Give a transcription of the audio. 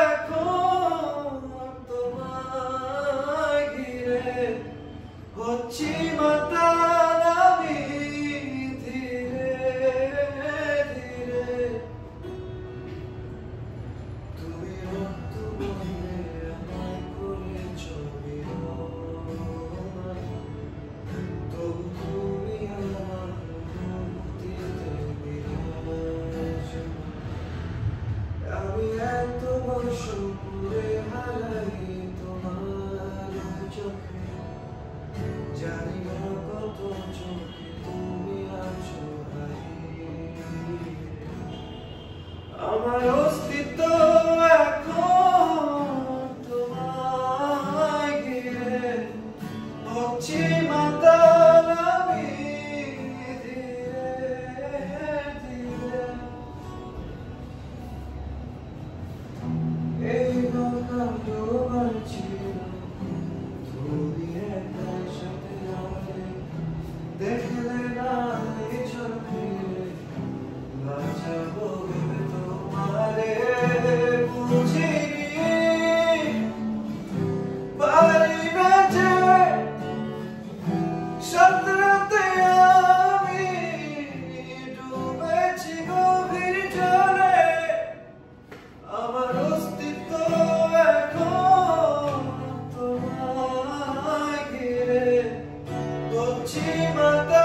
এখন তোমায় ঘিরে হচ্ছি মাতাল আমি ধীরে ধীরে। তুমি রক্ত বলে আমায় করেছ বিরহ, তবু তুমি আমার মুক্তিতে বিরাজমান। আমি এত বর্ষ পুরে হারাই তোমার চোখে, জানি না কত চোখে তুমি আছো হারিয়ে। আমার অস্তিত্ব এখন তোমায় ঘিরে হচ্ছি মাতাল আমি ধীরে ধীরে। এই বাগান তোমার ছিল, তুমি একবার সাথে আমারে দেখলে না এই চোখে, বাঁচাবো ভেবে তোমারে বুঝিনি পারি না যে সাত রাতে আমি ডুবেছি গভীর জলে। আমার অস্তিত্ব এখন তোমায় ঘিরে হচ্ছি মাতাল।